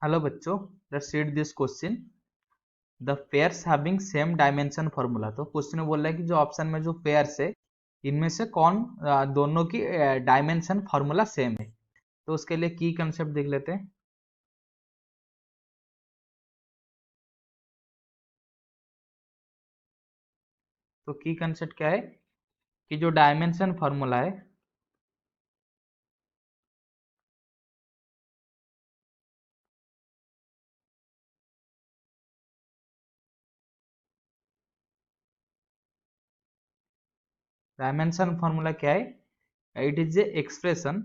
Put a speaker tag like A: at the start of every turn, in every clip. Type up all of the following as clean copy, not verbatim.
A: Hello बच्चों, let's read this question. The pairs having same dimension formula. तो question में बोल रहा है कि जो ऑप्शन में जो पेयर्स है इनमें से कौन दोनों की डायमेंशन फार्मूला सेम है। तो उसके लिए की कंसेप्ट देख लेते हैं। तो की कंसेप्ट क्या है कि जो डायमेंशन फार्मूला है डायमेंशन फार्मूला क्या है, इट इज ए एक्सप्रेशन।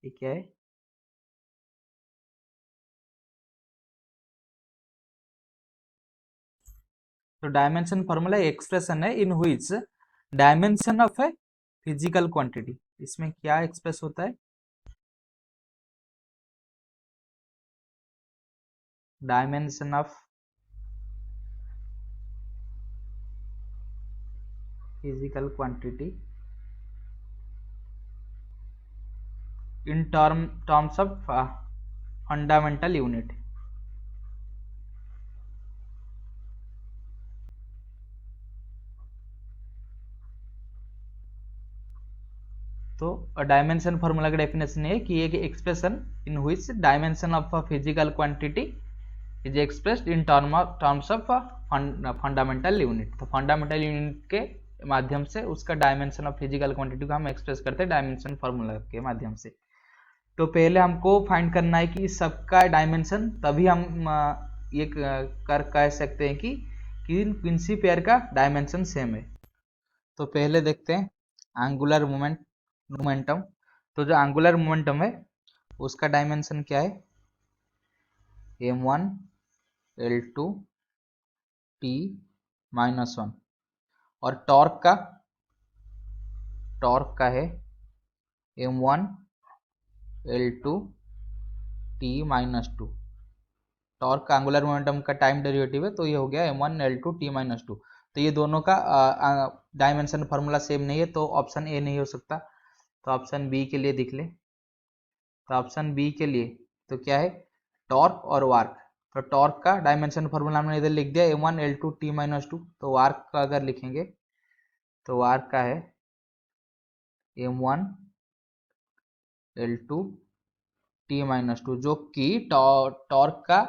A: ये क्या है? तो डायमेंशन फार्मूला एक्सप्रेशन है in which dimension of a physical quantity. इसमें क्या एक्सप्रेस होता है? Dimension of physical quantity in terms of fundamental unit। तो डायमेंशन फार्मूला का डेफिनेशन है कि एक expression in which dimension of physical quantity is expressed in terms of fundamental unit. तो फंडामेंटल यूनिट के माध्यम से उसका डायमेंशन ऑफ फिजिकल क्वांटिटी को हम एक्सप्रेस करते हैं डायमेंशन फार्मूला के माध्यम से। तो पहले हमको फाइंड करना है कि सबका डायमेंशन, तभी हम ये कह सकते हैं कि किन सी पेयर का डायमेंशन सेम है। तो पहले देखते हैं एंगुलर मोमेंटम। तो जो एंगुलर मोमेंटम है उसका डायमेंशन क्या है? m1 l2 t -1। और टॉर्क का है m1 l2 t -2। टॉर्क का एंगुलर मोमेंटम का टाइम डेरिवेटिव है, तो ये हो गया m1 l2 t -2। तो ये दोनों का डायमेंशन फार्मूला सेम नहीं है, तो ऑप्शन ए नहीं हो सकता। तो ऑप्शन बी के लिए देख ले। तो ऑप्शन बी के लिए तो क्या है? टॉर्क और वार्क। तो टॉर्क का डायमेंशन फार्मूला हमने इधर लिख दिया m1 l2 t -2। तो वार्क का अगर लिखेंगे तो वार्क का है m1 l2 t -2, जो कि टॉर्क का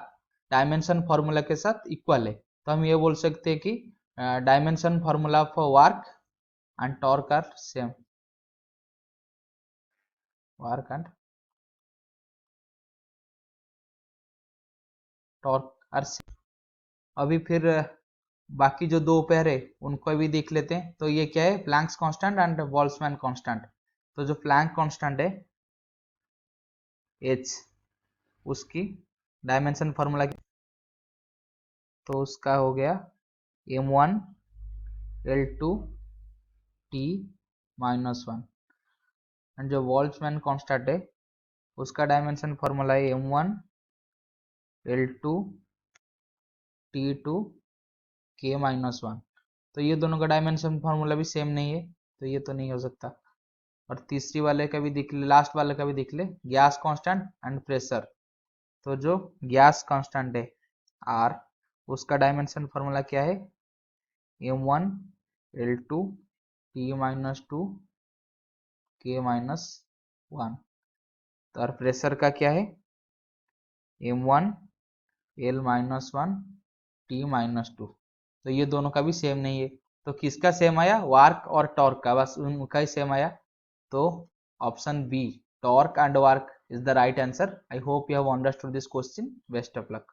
A: डायमेंशन फार्मूला के साथ इक्वल है। तो हम ये बोल सकते हैं कि डायमेंशन फार्मूला फॉर वार्क एंड टॉर्क आर सेम। वार्क एंड टॉर्क आर सेम। अभी फिर बाकी जो दो पेयर है उनको भी देख लेते हैं। तो ये क्या है? Planck's constant and Boltzmann constant. तो जो प्लैंक कांस्टेंट है h, उसकी डायमेंशन फार्मूला तो उसका हो गया m1 l2 t -1। एंड जो बोल्ट्जमैन कांस्टेंट है उसका डायमेंशन फार्मूला है m1 l2 t2 k -1। तो ये दोनों का डायमेंशन फार्मूला भी सेम नहीं है, तो ये तो नहीं हो सकता। और तीसरी वाले का भी देख ले, लास्ट वाले का भी देख ले, गैस कांस्टेंट एंड प्रेशर। तो जो गैस कांस्टेंट है आर, उसका डायमेंशन फार्मूला क्या है? m1 l2 t -2 k -1। और प्रेशर का क्या है? m1 l -1 t -2। तो ये दोनों का भी सेम नहीं है। तो किसका सेम आया? वार्क और टॉर्क का, बस उनका ही सेम आया। तो ऑप्शन बी, टॉर्क एंड वार्क, is the right answer. I hope you have understood this question. Best of luck.